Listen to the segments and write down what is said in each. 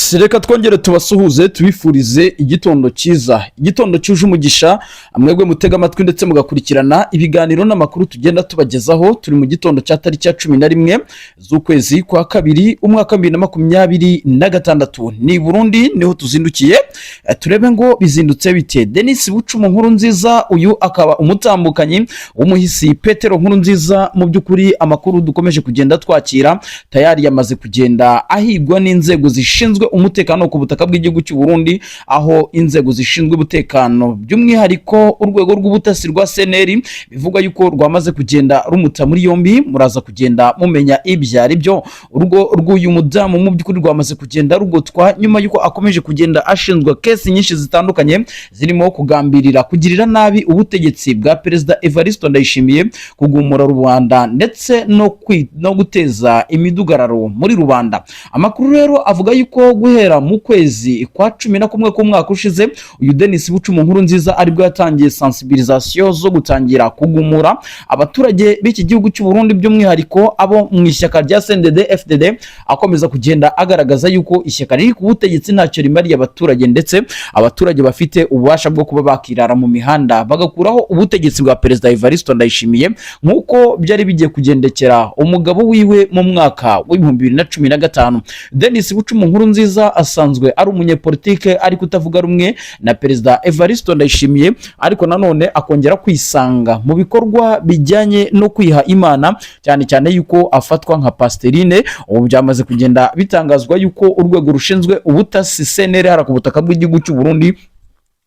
Yes, reka twongere tubasuhuze tubifurize igitondo cyiza, igitondo cyuje umugisha amwebwe mutega amatwi ndetse mugakurikirana ibiganiro n'amakuru tugenda tubagezaho. Turi mu gitondo cya tariki ya 11 z'ukwezi kwa kabiri umwaka 2026 ni Burundi niho tuzindukiye. Turebe ngo bizindutse bite. Denis Bucuma nkuru nziza, uyu akaba umutambukanyi w'umuhisi Petero nkuru nziza. Mu by'ukuri amakuru dukomeje kugenda twakira tayari yamaze kugenda ahigwa n'inzego zishinzwe umutekano ku butaka bw'igihugu cy'u Burundi, aho inzego zishinzwe umutekano by'umwihariko urwego rw'ubutasi rwa CNL bivuga yuko rwamaze kugenda rumuta muri yombi. Muraza kugenda mumenya ibyari byo. Urugo rw'uyu mudamu mu by'ukuri rwamaze kugenda rugotwa nyuma yuko akomeje kugenda ashinzwe kesi nyinshi zitandukanye zirimo kugambirira kugirira nabi ubutegetsi bwa Perezida Evariste Ndayishimiye, kugumura rubanda ndetse no guteza imidugararo muri rubanda. Amakuru rero avuga yuko guhera mu kwezi kwa 11 k'umwaka ushize uyu Denis Bucuma nkuru nziza aribwo yatangiye sensibilisation zo gutangira kugumura abaturage b'iki gihugu cy'u Burundi, by'umwihariko abo mu ishyaka rya CNDD-FDD, akomeza kugenda agaragaza yuko ishyaka riri ku butegetsi ntacyo rimariye abaturage, ndetse abaturage bafite ububasha bwo kuba bakirara mu mihanda bagakuraho ubutegetsi bwa Perezida Evariste Ndayishimiye nk'uko byari bigiye kugendekera umugabo wiwe mu mwaka wa 2015. Denis Bucuma nkuru nziza asanzwe ari umunyepolitike ariko utavuga rumwe na Perezida Evariste Ndayishimiye, ariko nanone akongera kwisanga mu bikorwa bijyanye no kwiha Imana, cyane cyane yuko afatwa nka pasterine. Ubu byamaze kugenda bitangazwa yuko urwego rushinzwe ubutasi CNL hara ku butaka bw'igihugu cy'u Burundi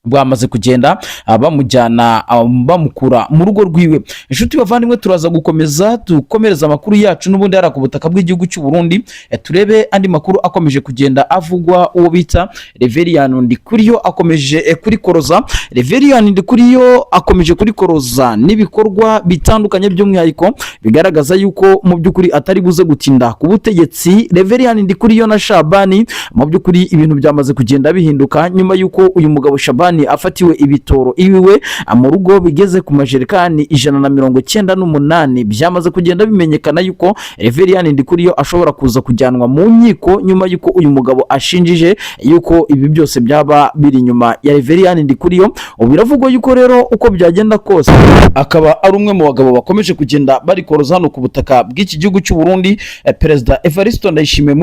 bwamaze kugenda bamujyana bamukura mu rugo rwiwe. Inshuti bavandimwe, turaza gukomeza dukomereza amakuru yacu n'ubundi hara ku butaka bw'igihugu cy'u Burundi. Turebe andi makuru akomeje kugenda avugwa. Uwo bita Reverien Ndikuriyo akomeje kurikoroza. Reverien Ndikuriyo akomeje kurikoroza n'ibikorwa bitandukanye by'umwihariko bigaragaza yuko mu by'ukuri atari buze gutinda ku butegetsi. Reverien Ndikuriyo na Shabani mu by'ukuri ibintu byamaze kugenda bihinduka nyuma yuko uyu mugabo Shabani afatiwe ibitoro iwiwe mu rugo bigeze ku majerekani 198. Byamaze kugenda bimenyekana yuko Reverien Ndikuriyo ashobora kuza kujyanwa mu nkiko nyuma yuko uyu mugabo ashinjije yuko ibi byose byaba biri nyuma ya Reverien Ndikuriyo. Biravugwa yuko rero uko byagenda kose akaba ari umwe mu bagabo bakomeje kugenda barikoroza hano ku butaka bw'iki gihugu cy'u Burundi. Perezida Evariste Ndayishimiye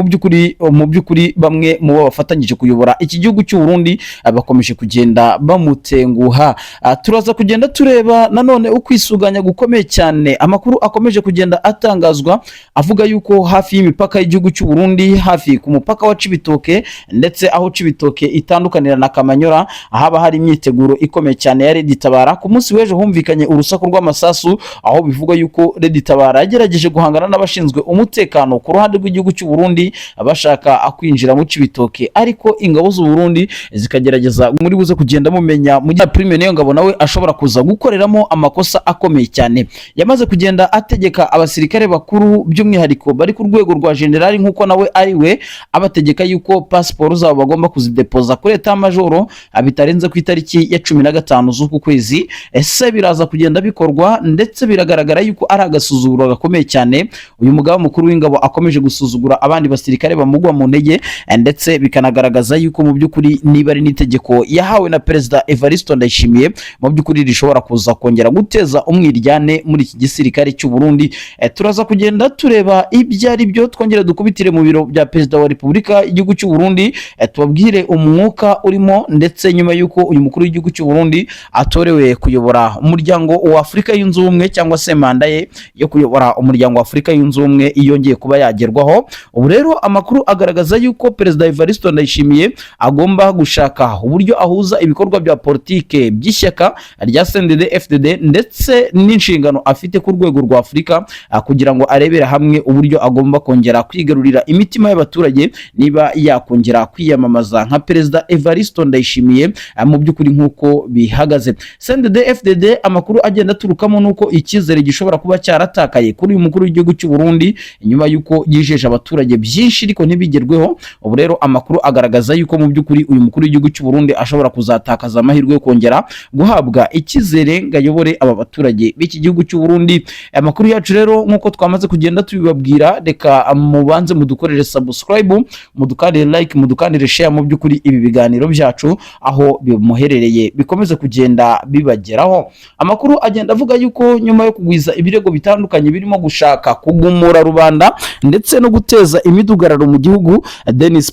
mu by'ukuri bamwe mu bafatanyije kuyobora iki gihugu cy'u Burundi bakomeje kugenda bamutenguha. Turaza kugenda tureba nanone ukwisuganya gukomeye cyane. Amakuru akomeje kugenda atangazwa avuga yuko hafi y'imipaka y'igihugu cy'u Burundi, hafi ku mupaka wa Cibitoke ndetse aho Cibitoke itandukanira na Kamanyora, haba hari imyiteguro ikomeye cyane ya Red Tabara. Ku munsi w'ejo humvikanye urusaku rw'amasasu, aho bivuga yuko Red Tabara yagerageje guhangana n'abashinzwe umutekano ku ruhande rw'igihugu cy'u Burundi bashaka kwinjira mu Cibitoke, ariko ingabo z'u Burundi zikagerageza muri buze kugenda mumenya mu gihe Prime niyo ngabo nawe ashobora kuza gukoreramo amakosa akomeye cyane. Yamaze kugenda ategeka abasirikare bakuru by'umwihariko bari ku rwego rwa generali nk'uko nawe ari we abategeka yuko passport zabo bagomba kuzidepoza kuri Etat Major bitarenze ku itariki ya 15 z'uku kwezi. Ese biraza kugenda bikorwa, ndetse biragaragara yuko ari agasuzuguro gakomeye cyane. Uyu mugabo mukuru w'ingabo akomeje gusuzugura abandi basirikare bamugwa mu ntege, ndetse bikanagaragaza yuko mu by'ukuri niba ari n'itegeko yahawe na Perezida Evariste Ndayishimiye mu by'ukuri rishobora kuza kongera guteza umwiryane muri iki gisirikare cy'u Burundi. Turaza kugenda tureba ibyari byo, twongera dukubitire mu biro bya Perezida wa Repubulika y'igihugu cy'u Burundi, tubabwire umwuka urimo, ndetse nyuma yuko uyu mukuru w'igihugu cy'u Burundi atorewe kuyobora umuryango wa Afurika yunze ubumwe, cyangwa se manda ye yo kuyobora umuryango wa Afurika yunze ubumwe iyongeye kuba yagerwaho. Ubu rero amakuru agaragaza yuko Perezida Evariste Ndayishimiye agomba gushaka uburyo ahuza ibikorwa bya politike by'ishyaka rya CNDD-FDD ndetse n'inshingano afite ku rwego rwa Afurika, kugira ngo arebera hamwe uburyo agomba kongera kwigarurira imitima y'abaturage niba yakongera kwiyamamaza nka Perezida Evariste Ndayishimiye mu by'ukuri nk'uko bihagaze. CNDD-FDD amakuru agenda turukamo nuko icyizere gishobora kuba cyaratakaye kuri uyu mukuru w'igihugu cy'u Burundi nyuma yuko yijeje abaturage byinshi ariko ntibigerweho. Ubu rero amakuru agaragaza yuko mu by'ukuri uyu mukuru w'igihugu cy'u Burundi ashobora kuza kuzatakaza amahirwe yo kongera guhabwa ikizere ngo ayobore aba baturage b'iki gihugu cy'u Burundi. Amakuru yacu rero nk'uko twamaze kugenda tubibabwira, reka mubanze mudukorere subscribe, mudukandire like, mudukandire share, mu by'ukuri ibi biganiro byacu aho bimuherereye bikomeze kugenda bibageraho. Amakuru agenda avuga yuko nyuma yo kugwiza ibirego bitandukanye birimo gushaka kugumura rubanda ndetse no guteza imidugararo mu gihugu,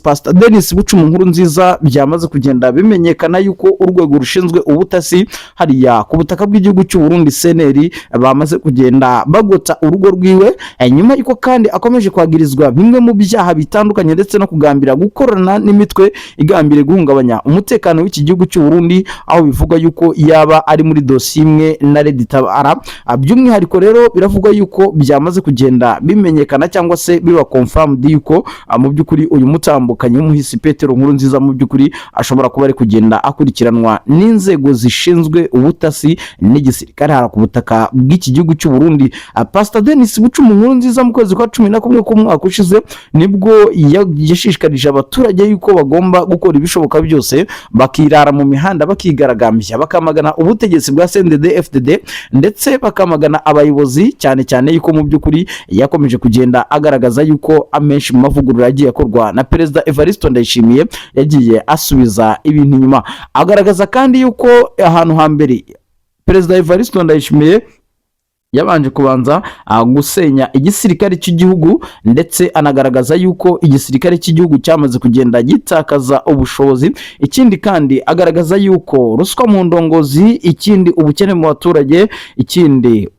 Pastor Denis Bucumi Nkurunziza byamaze kugenda bimenyekana yuko urwego rushinzwe ubutasi hariya ku butaka bw'igihugu cy'u Burundi CNL bamaze kugenda bagota urugo rwiwe, nyuma yuko kandi akomeje kwagirizwa bimwe mu byaha bitandukanye ndetse no kugambira gukorana n'imitwe igambire guhungabanya umutekano w'iki gihugu cy'u Burundi, aho bivuga yuko yaba ari muri dosiye imwe na Red Tabara. By'umwihariko rero biravugwa yuko byamaze kugenda bimenyekana cyangwa se biba confirmed yuko mu by'ukuri uyu mutambukanye w'umuhisi Petero Nkurunziza mu by'ukuri ashobora kuba ari kugenda akurikiranwa n'inzego zishinzwe ubutasi n'igisirikare hara ku butaka bw'iki gihugu cy'u Burundi. Pastor Denis Bucumi Nkurunziza mu kwezi kwa 11 k'umwaka ushize nibwo yashishikarije abaturage yuko bagomba gukora ibishoboka byose bakirara mu mihanda bakigaragambya bakamagana ubutegetsi bwa CNDD-FDD ndetse bakamagana abayobozi, cyane cyane yuko mu by'ukuri yakomeje kugenda agaragaza yuko amenshi mu mavugurura yagiye akorwa na Perezida Evariste Ndayishimiye yagiye asubiza ibintu inyuma. Agaragaza kandi yuko ahantu hambere Perezida Evariste Ndayishimiye yabanje kubanza gusenya igisirikare cy'igihugu, ndetse anagaragaza yuko igisirikare cy'igihugu cyamaze kugenda gitakaza ubushobozi. Ikindi kandi agaragaza yuko ruswa mu ndongozi, ikindi ubukene mu baturage, ikindi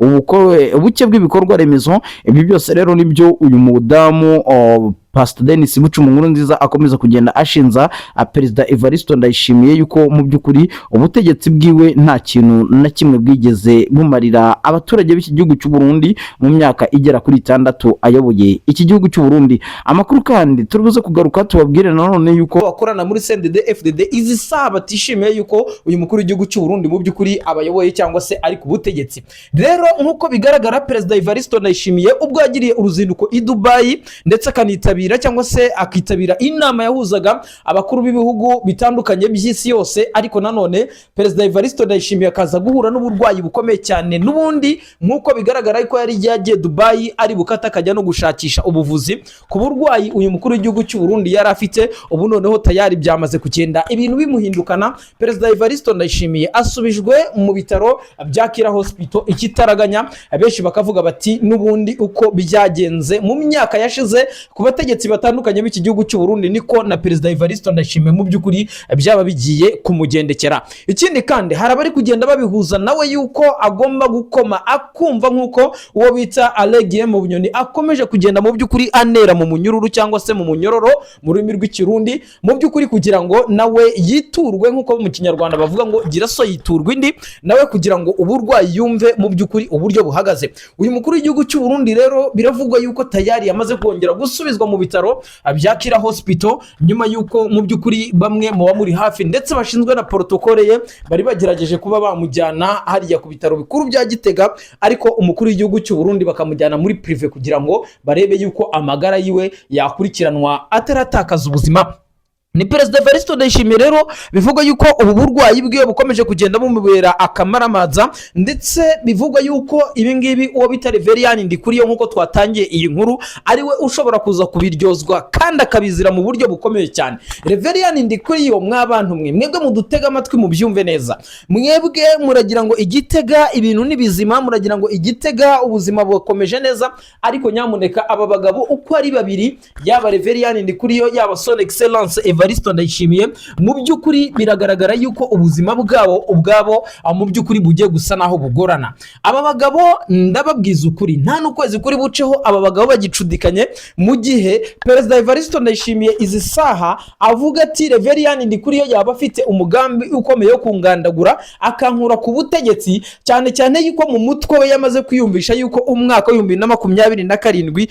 ubuke bw'ibikorwa remezo. Ibi byose rero nibyo uyu mudamu Pastor Denis Bucumi Nkurunziza akomeza kugenda ashinza Perezida Evariste Ndayishimiye yuko mu by'ukuri ubutegetsi bwiwe nta kintu na kimwe bwigeze bumarira abaturage b'iki gihugu cy'u Burundi mu myaka igera kuri 6 ayoboye iki gihugu cy'u Burundi. Amakuru kandi turibuze kugaruka tubabwire nanone yuko bakorana muri CNDD-FDD izi saha batishimiye yuko uyu mukuru w'igihugu cy'u Burundi mu by'ukuri abayoboye cyangwa se ari ku butegetsi. Rero nk'uko bigaragara Perezida Evariste Ndayishimiye ubwo yagiriye uruzinduko i Dubai ndetse akanitabira cyangwa se akitabira inama yahuzaga abakuru b'ibihugu bitandukanye by'isi yose, ariko nanone Perezida Evariste Ndayishimiye akaza guhura n'uburwayi bukomeye cyane n'ubundi nk'uko bigaragara ko yari yagiye Dubai ari bukata akajya no gushakisha ubuvuzi ku burwayi uyu mukuru w'igihugu cy'u Burundi yari afite. Ubu noneho tayari byamaze kugenda ibintu bimuhindukana. Perezida Evariste Ndayishimiye asubijwe mu bitaro bya Kira Hospital ikitaraganya, abenshi bakavuga bati n'ubundi uko byagenze mu myaka yashize ku bategetsi batandukanye b'iki gihugu cy'u Burundi niko na Perezida Evariste Ndayishimiye mu by'ukuri byaba bigiye kumugendekera. Ikindi kandi hari abari kugenda babihuza nawe yuko agomba gukoma akumva nk'uko uwo bita Alegie mu Bunyoni akomeje kugenda mu by'ukuri anera mu munyururu cyangwa se mu munyororo mu rurimi rw'ikirundi, mu by'ukuri kugira ngo nawe yiturwe nk'uko mu kinyarwanda bavuga ngo gira so yiturwe indi, nawe kugira ngo uburwayi yumve mu by'ukuri uburyo buhagaze. Uyu mukuru w'igihugu cy'u Burundi rero biravugwa yuko tayari yamaze kongera gusubizwa mu bitaro bya Kira Hospital nyuma yuko mu by'ukuri bamwe mu bamuri hafi ndetse bashinzwe na protokole ye bari bagerageje kuba bamujyana hariya ku bitaro bikuru bya Gitega, ariko umukuru w'igihugu cy'u Burundi bakamujyana muri prive kugira ngo barebe yuko amagara yiwe yakurikiranwa ataratakaza ubuzima. Ni Perezida Evariste Ndayishimiye rero bivugwa yuko ubu burwayi bwiwe bukomeje kugenda bumubera akamaramaza, ndetse bivugwa yuko ibi ngibi uwo bita Reverien Ndikuriyo nk'uko twatangiye iyi nkuru ari we ushobora kuza kubiryozwa kandi akabizira mu buryo bukomeye cyane. Reverien Ndikuriyo mw'abantu mwebwe mudutega amatwi mu byumve neza, mwebwe muragira ngo Igitega ibintu nibizima, muragira ngo Igitega ubuzima bukomeje neza, ariko nyamuneka aba bagabo uko ari babiri, yaba Reverien Ndikuriyo yaba Son Excellence Evariste Ndayishimiye, mu by'ukuri biragaragara yuko ubuzima ubwabo mu by'ukuri bugiye gusa naho bugorana. Aba bagabo ndababwiza ukuri nta n'ukwezi kuri buceho aba bagabo bagicudikanye, mu gihe Perezida Evariste Ndayishimiye izi saha avuga ati Reverien Ndikuriyo yaba afite umugambi ukomeye wo kungandagura akankura ku butegetsi, cyane cyane yuko mu mutwe we yamaze kwiyumvisha yuko umwaka wa 2027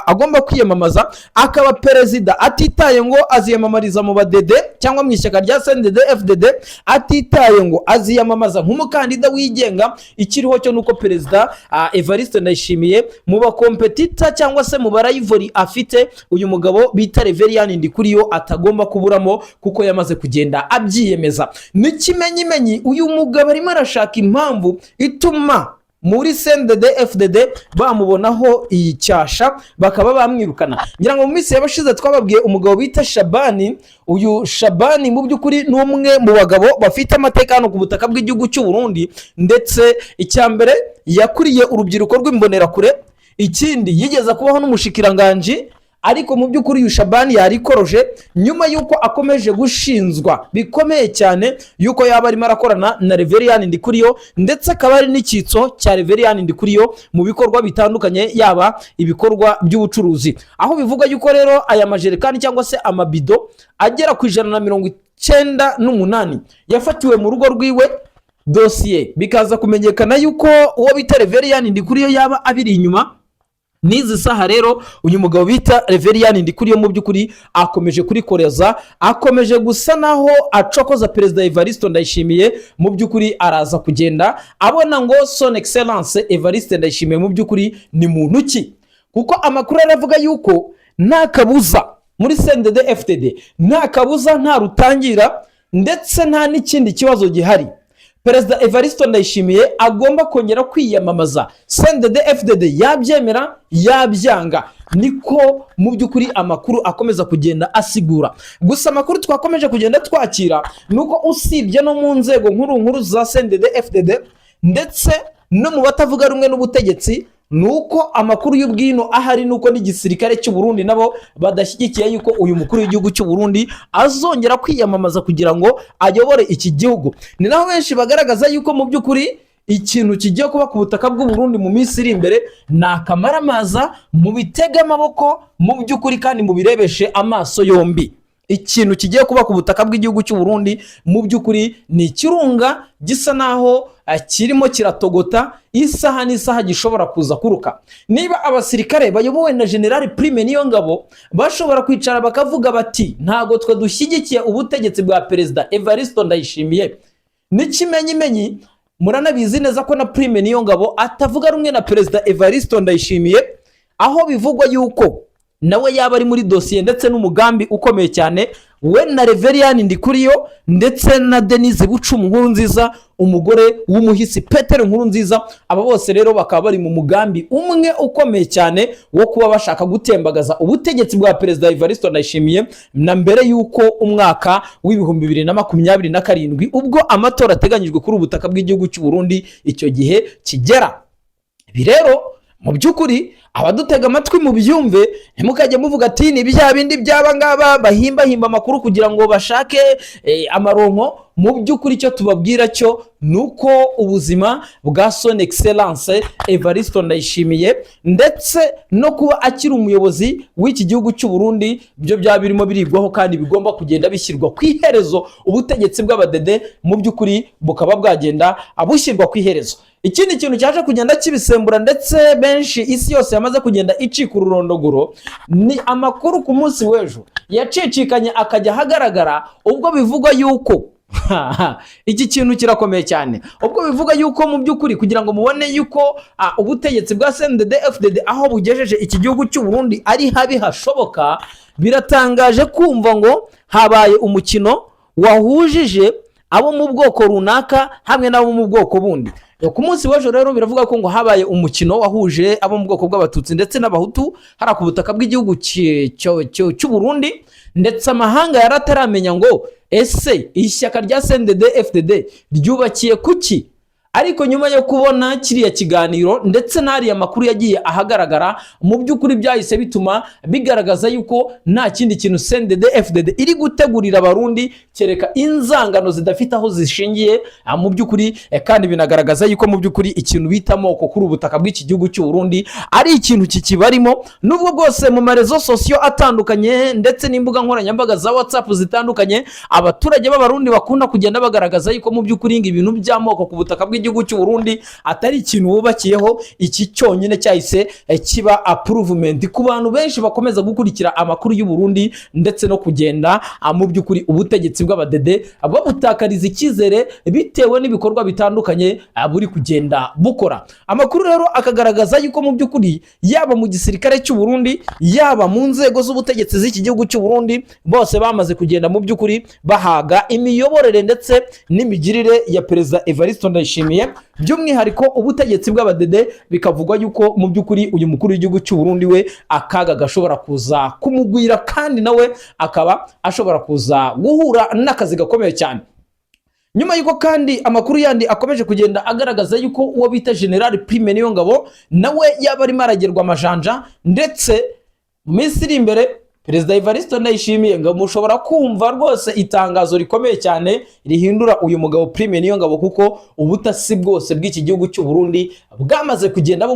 agomba kwiyamamaza akaba perezida atitaye ngo aziyamamariza mu badede cyangwa mu ishyaka rya CNDD FDD atitaye ngo aziyamamaza nk'umukandida wigenga. Ikiriho cyo nuko perezida Evariste Ndayishimiye mu bakompetita cyangwa se mu barayivori afite, uyu mugabo bita Reverien Ndikuriyo atagomba kuburamo kuko yamaze kugenda abyiyemeza. N'ikimenyimenyi uyu mugabo arimo arashaka impamvu ituma muri CNDD FDD bamubonaho iyi cyasha bakaba bamwirukana. Ngira ngo mu minsi yabashize twababwiye umugabo bita Shabani. Uyu Shabani mu by'ukuri ni umwe mu bagabo bafite amateka hano ku butaka bw'igihugu cy'u Burundi, ndetse icyambere yakuriye urubyiruko rw'imbonerakure, ikindi yigeze kubaho n'umushikiranganje. Ariko mu by'ukuri uyu Shabani yarikoroje nyuma yuko akomeje gushinzwa bikomeye cyane yuko yaba arimo arakorana na Reverien Ndikuriyo, ndetse akaba ari n'icyitso cya Reverien Ndikuriyo mu bikorwa bitandukanye, yaba ibikorwa by'ubucuruzi, aho bivuga yuko rero aya majerekani cyangwa se amabido agera ku 198 yafatiwe mu rugo rwiwe. Dosiye bikaza kumenyekana yuko uwo bita Reverien Ndikuriyo yaba abiri inyuma. Nizi saha rero uyu mugabo bita Reverien Ndikuriyo mu by'ukuri akomeje kurikoreza, akomeje gusa naho acokoza perezida Evariste Ndayishimiye. Mu by'ukuri araza kugenda abona ngo son excellence Evariste Ndayishimiye mu by'ukuri ni muntu ki, kuko amakuru aravuga yuko nta kabuza muri CNDD FDD, nta kabuza, nta rutangira, ndetse nta n'ikindi kibazo gihari. Perezida Evariste Ndayishimiye agomba kongera kwiyamamaza. CNDD FDD yabyemera yabyanga, niko mu by'ukuri amakuru akomeza kugenda asigura. Gusa amakuru twakomeje kugenda twakira nuko usibye no mu nzego nkuru za CNDD FDD ndetse no mu batavuga rumwe n'ubutegetsi, nuko amakuru y'ubwino ahari nuko n'igisirikare cy'u Burundi nabo badashyigikiye yuko uyu mukuru w'igihugu cy'u Burundi azongera kwiyamamaza kugira ngo ayobore iki gihugu. Ni naho benshi bagaragaza yuko mu by'ukuri ikintu kigiye kuba ku butaka bw'u Burundi mu minsi iri imbere nakamaramaza, mu bitega amaboko mu by'ukuri kandi mu birebeshe amaso yombi. Ikintu kigiye kuba ku butaka bw'igihugu cy'u Burundi mu by'ukuri ni ikirunga gisa naho kirimo kiratogota, isaha n'isaha gishobora kuza kuruka. Niba abasirikare bayobowe na General Prime Niyongabo bashobora kwicara bakavuga bati ntago twe dushyigikiye ubutegetsi bwa perezida Evariste Ndayishimiye, n'ikimenyimenyi muranabizi neza ko na Prime Niyongabo atavuga rumwe na perezida Evariste Ndayishimiye, aho bivugwa yuko nawe yaba ari muri dosiye ndetse n'umugambi ukomeye cyane, we na Reverien Ndikuriyo ndetse na Denise Bucumu Nkurunziza, umugore w'umuhisi Peter Nkurunziza. Aba bose rero bakaba bari mu mugambi umwe ukomeye cyane wo kuba bashaka gutembagaza ubutegetsi bwa perezida Evariste Ndayishimiye na mbere yuko umwaka w'ibihumbi 2027 ubwo amatora ateganyijwe kuri ubutaka bw'igihugu cy'u Burundi icyo gihe kigera. Ibi rero mu by'ukuri abadutega amatwi mu byumve, ntimukajye muvuga ati ni bya bindi byaba ngaba bahimba amakuru kugira ngo bashake amaronko. Mu by'ukuri cyo tubabwira cyo nuko ubuzima bwa son excellence Evariste Ndayishimiye ndetse no kuba akiri umuyobozi w'iki gihugu cy'u Burundi byo byaba birimo birigwaho kandi bigomba kugenda bishyirwa ku iherezo. Ubutegetsi bw'abadede mu by'ukuri bukaba bwagenda abushyirwa ku iherezo. Ikindi kintu cyaje kugenda kibisembura ndetse benshi isi yose yamaze kugenda icika ururondogoro ni amakuru ku munsi w'ejo yacicikanye akajya hagaragara, ubwo bivugwa yuko iki kintu kirakomeye cyane, ubwo bivuga yuko mu by'ukuri kugira ngo mubone yuko ubutegetsi bwa CNDD FDD aho bugejeje iki gihugu cy'u Burundi ari habi hashoboka, biratangaje kumva ngo habaye umukino wahujije abo mu bwoko runaka hamwe n'abo mu bwoko bundi. Ku munsi w'ejo rero biravuga ko ngo habaye umukino wahuje abo mu bwoko bw'abatutsi ndetse n'abahutu hara ku butaka bw'igihugu cy'u Burundi, ndetse amahanga yarataramenya ngo ese ishyaka rya CNDD FDD ryubakiye kuki. Ariko nyuma yo kubona kiriya kiganiro ndetse n'ariya makuru yagiye ahagaragara, mu by'ukuri byahise bituma bigaragaza yuko nta kindi kintu CNDD FDD iri gutegurira abarundi kereka inzangano zidafite aho zishingiye mu by'ukuri, kandi binagaragaza yuko mu by'ukuri ikintu bita amoko kuri ubutaka bw'iki gihugu cy'u Burundi ari ikintu kikibarimo. Nubwo bwose mu marezo sosiyo atandukanye ndetse n'imbuga nkoranyambaga za WhatsApp zitandukanye abaturage b'abarundi bakunda kugenda bagaragaza yuko mu by'ukuri ibintu by'amoko ku butaka w'igihugu cy'u Burundi atari ikintu wubakiyeho, iki cyonyine cyahise kiba approvement ku bantu benshi bakomeza gukurikira amakuru y'u Burundi ndetse no kugenda mu by'ukuri ubutegetsi bw'abadede babutakariza icyizere bitewe n'ibikorwa bitandukanye buri kugenda bukora. Amakuru rero akagaragaza yuko mu by'ukuri yaba mu gisirikare cy'u Burundi yaba mu nzego z'ubutegetsi z'iki gihugu cy'u Burundi bose bamaze kugenda mu by'ukuri bahaga imiyoborere ndetse n'imigirire ya Perezida Evariste Ndayishimiye, by'umwihariko ubutegetsi bw'abadede bikavugwa yuko mu by'ukuri uyu mukuru w'igihugu cy'u Burundi we akaga gashobora kuza kumugwira kandi nawe akaba ashobora kuza guhura n'akazi gakomeye cyane. Nyuma yuko kandi amakuru yandi akomeje kugenda agaragaza yuko uwo bita General Prime Niyongabo nawe yaba arimo aragerwa amajanja, ndetse mu minsi iri imbere Perezida Evariste Ndayishimiye ngo mushobora kumva rwose itangazo rikomeye cyane rihindura uyu mugabo Prime Niyongabo, kuko ubutasi bwose bw'iki gihugu cy'u Burundi bwamaze kugenda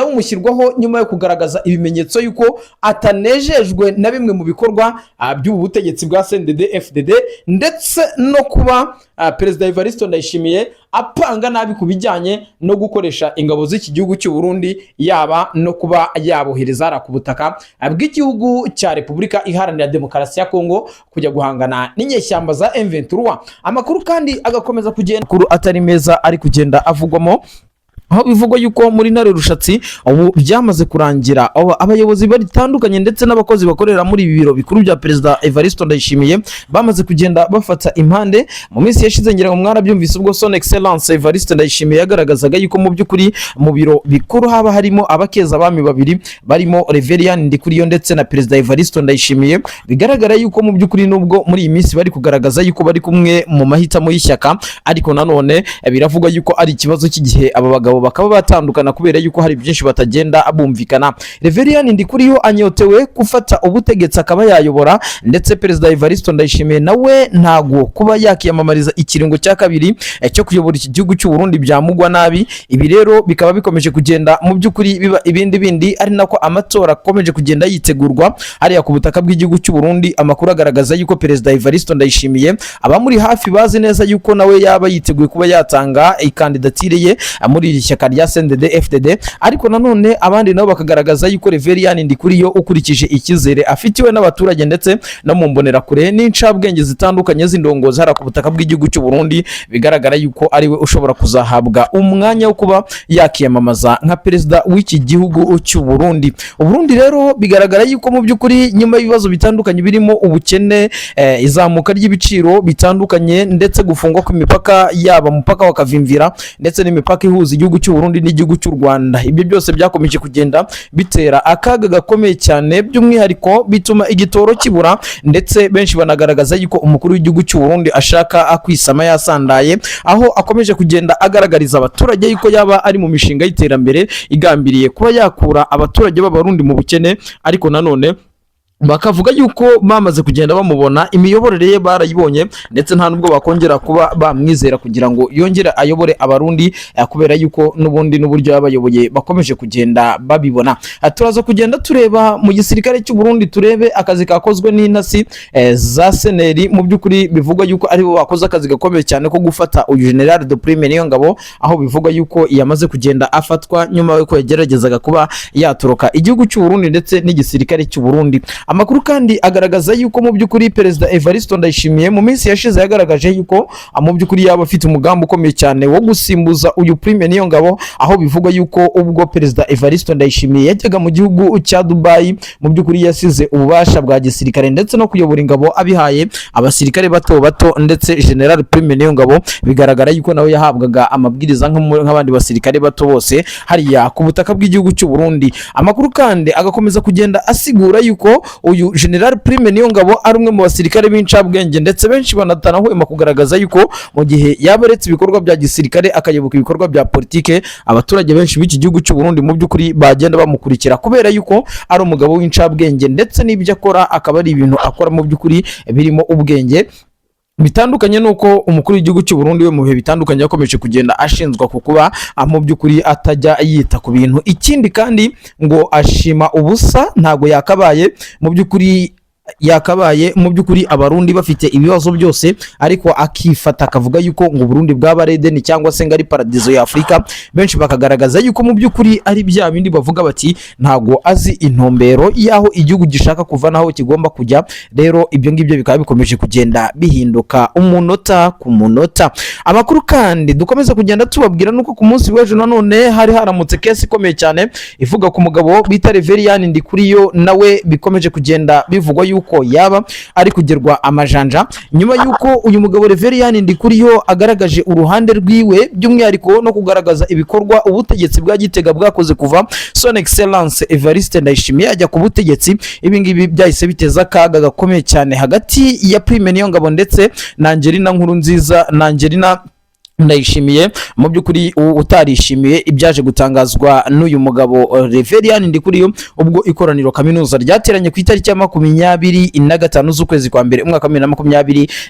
bumushyirwaho nyuma yo kugaragaza ibimenyetso yuko atanejejwe na bimwe mu bikorwa by'ubu butegetsi bwa CNDD-FDD, ndetse no kuba Perezida Evariste Ndayishimiye apanga nabi ku bijyanye no gukoresha ingabo z'iki gihugu cy'u Burundi, yaba no kuba yabohereza ku butaka bw'igihugu cya Repubulika Iharanira Demokarasi ya Kongo kujya guhangana n'inyeshyamba za M23. Amakuru kandi agakomeza kugenda atari meza ari kugenda avugwamo, aho bivugwa yuko muri Ntare Rushatsi ubu byamaze kurangira abayobozi batandukanye ndetse n'abakozi bakorera muri ibi biro bikuru bya Perezida Evariste Ndayishimiye bamaze kugenda bafata impande. Mu minsi yashize ngira ngo mwarabyumvise ubwo Son Excellence Evariste Ndayishimiye yagaragazaga yuko mu by'ukuri mu biro bikuru haba harimo abakeza abami babiri barimo Reverien Ndikuriyo ndetse na Perezida Evariste Ndayishimiye, bigaragara yuko mu by'ukuri nubwo muri iyi minsi bari kugaragaza yuko bari kumwe mu mahitamo y'ishyaka, ariko nanone biravugwa yuko ari ikibazo cy'igihe aba bagabo bakaba batandukana kubera yuko hari byinshi batagenda bumvikana. Reverien Ndikuriyo anyotewe gufata ubutegetsi akaba yayobora, ndetse Perezida Evariste Ndayishimiye nawe ntago kuba yakiyamamariza ikiringo cya kabiri cyo kuyobora iki gihugu cy'u Burundi byamugwa nabi. Ibi rero bikaba bikomeje kugenda mu by'ukuri biba ibindi ari nako amatora akomeje kugenda yitegurwa hariya ku butaka bw'igihugu cy'u Burundi. Amakuru agaragaza yuko Perezida Evariste Ndayishimiye abamuri hafi bazi neza yuko nawe yaba yiteguye kuba yatanga ikandidatire ye muri iri shyaka rya CNDD-FDD, ariko nanone abandi nabo bakagaragaza yuko Reverien Ndikuriyo ukurikije icyizere afitiwe n'abaturage ndetse no mu mbonerakure n'incabwenge zitandukanye z'indongozi hara ku butaka bw'igihugu cy'u Burundi, bigaragara yuko ari we ushobora kuzahabwa umwanya wo kuba yakiyamamaza nka perezida w'iki gihugu cy'u Burundi. Uburundi rero bigaragara yuko mu by'ukuri nyuma y'ibibazo bitandukanye birimo ubukene, izamuka ry'ibiciro bitandukanye ndetse gufungwa kw'imipaka, yaba umupaka wa Kavimvira ndetse n'imipaka ihuza igihugu cy'u Burundi n'igihugu cy'u Rwanda, ibyo byose byakomeje kugenda bitera akaga gakomeye cyane, by'umwihariko bituma igitoro kibura, ndetse benshi banagaragaza yuko umukuru w'igihugu cy'u Burundi ashaka akwisama yasandaye, aho akomeje kugenda agaragariza abaturage yuko yaba ari mu mishinga y'iterambere igambiriye kuba yakura abaturage b'abarundi mu bukene, ariko nanone bakavuga yuko bamaze kugenda bamubona, imiyoborere ye barayibonye, ndetse nta nubwo bakongera kuba bamwizera kugira ngo yongere ayobore abarundi, kubera yuko n'ubundi n'uburyo yabayoboye bakomeje kugenda babibona. Turaza kugenda tureba mu gisirikare cy'u Burundi, turebe akazi kakozwe n'intasi za seneri, mu by'ukuri bivugwa yuko aribo bakoze akazi gakomeye cyane ko gufata uyu General de Prime Niyongabo, aho bivugwa yuko yamaze kugenda afatwa nyuma yuko yageragezaga kuba yatoroka igihugu cy'u Burundi ndetse n'igisirikare cy'u Burundi. Amakuru kandi agaragaza yuko mu by'ukuri Perezida Evariste Ndayishimiye mu minsi yashize yagaragaje yuko mu by'ukuri yaba afite umugambi ukomeye cyane wo gusimbuza uyu Prime Niyongabo, aho bivugwa yuko ubwo Perezida Evariste Ndayishimiye yajyaga mu gihugu cya Dubai, mu by'ukuri yasize ububasha bwa gisirikare ndetse no kuyobora ingabo abihaye abasirikare bato bato, ndetse General Prime Niyongabo bigaragara yuko nawe yahabwaga amabwiriza nk'abandi basirikare bato bose hariya ku butaka bw'igihugu cy'u Burundi. Amakuru kandi agakomeza kugenda asigura yuko uyu General Prime Niyongabo ari umwe mu basirikare b'incabwenge, ndetse benshi banatanahwema kugaragaza yuko mu gihe yabaretse ibikorwa bya gisirikare akayoboka ibikorwa bya politike, abaturage benshi b'iki gihugu cy'u Burundi mu by'ukuri bagenda bamukurikira kubera yuko ari umugabo w'incabwenge, ndetse n'ibyo akora akaba ari ibintu akora mu by'ukuri birimo ubwenge bitandukanye. Nuko umukuru w'igihugu cy'u Burundi we mu bihe bitandukanye yakomeje kugenda ashinzwa ku kuba mu by'ukuri atajya yita ku bintu. Ikindi kandi ngo ashima ubusa, ntago yakabaye mu by'ukuri yakabaye mu by'ukuri abarundi bafite ibibazo byose, ariko akifata akavuga yuko ngo Burundi bwaba Eden cyangwa se ngo ari paradizo ya Afurika. Benshi bakagaragaza yuko mu by'ukuri ari bya bindi bavuga bati ntago azi intumbero y'aho igihugu gishaka kuva naho kigomba kujya. Rero ibyo ngibyo bikaba bikomeje kugenda bihinduka umunota ku munota. Amakuru kandi dukomeza kugenda tubabwira nuko ku munsi w'ejo nanone hari haramutse kesi ikomeye cyane ivuga ku mugabo bita Reverien Ndikuriyo, nawe bikomeje kugenda bivugwa yuko yaba ari kugerwa amajanja nyuma yuko uyu mugabo Reverien Ndikuriyo agaragaje uruhande rwiwe, by'umwihariko no kugaragaza ibikorwa ubutegetsi bwa Gitega bwakoze kuva Son Excellence Evariste Ndayishimiye ajya ku butegetsi. Ibi ngibi byahise biteza akaga gakomeye cyane hagati ya Prime Niyongabo ndetse na Angelina Nkurunziza na Angelina Ndayishimiye. Mu by'ukuri utarishimiye ibyaje gutangazwa n'uyu mugabo Reverien Ndikuriyo ubwo ikoraniro kaminuza ryateranye ku itariki ya 25 z'ukwezi kwa mbere umwaka wa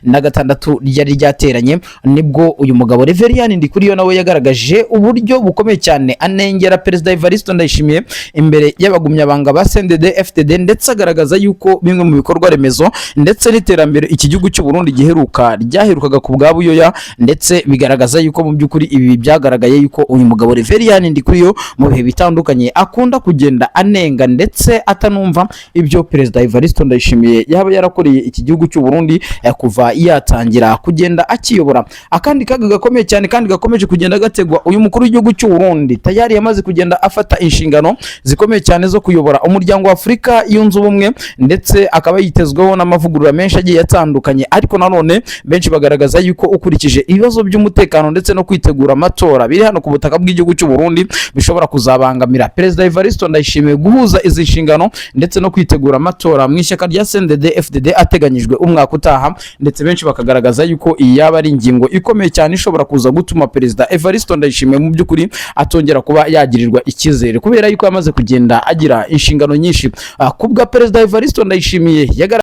2026 ryari ryateranye, nibwo uyu mugabo Reverien Ndikuriyo nawe yagaragaje uburyo bukomeye cyane anengera Perezida Evariste Ndayishimiye imbere y'abagumyabanga ba CNDD FDD, ndetse agaragaza yuko bimwe mu bikorwa remezo ndetse n'iterambere iki gihugu cy'u Burundi ryaherukaga ku bwa buyoya, ndetse bigaragaza yuko mu by'ukuri ibi byagaragaye yuko uyu mugabo Reverien Ndikuriyo mu bihe bitandukanye akunda kugenda anenga ndetse atanumva ibyo Perezida Evariste Ndayishimiye yaba yarakoreye iki gihugu cy'u Burundi kuva yatangira kugenda akiyobora. Akandi kaga gakomeye cyane kandi gakomeje kugenda gategwa, uyu mukuru w'igihugu cy'u Burundi tayari yamaze kugenda afata inshingano zikomeye cyane zo kuyobora umuryango wa Afurika yunze ubumwe, ndetse akaba yitezweho n'amavugurura menshi agiye atandukanye. Ariko nanone benshi bagaragaza yuko ukurikije ibibazo by'umutekano ndetse no kwitegura amatora biri hano ku butaka bw'igihugu cy'u Burundi bishobora kuzabangamira Perezida Evariste Ndayishimiye guhuza izi nshingano ndetse no kwitegura amatora mu ishyaka rya CNDD FDD ateganyijwe umwaka utaha. Ndetse benshi bakagaragaza yuko iyi yaba ari ingingo ikomeye cyane ishobora kuza gutuma Perezida Evariste Ndayishimiye mu by'ukuri atongera kuba yagirirwa icyizere, kubera yuko yamaze kugenda agira inshingano nyinshi. Kubwa Perezida Evariste Ndayishimiye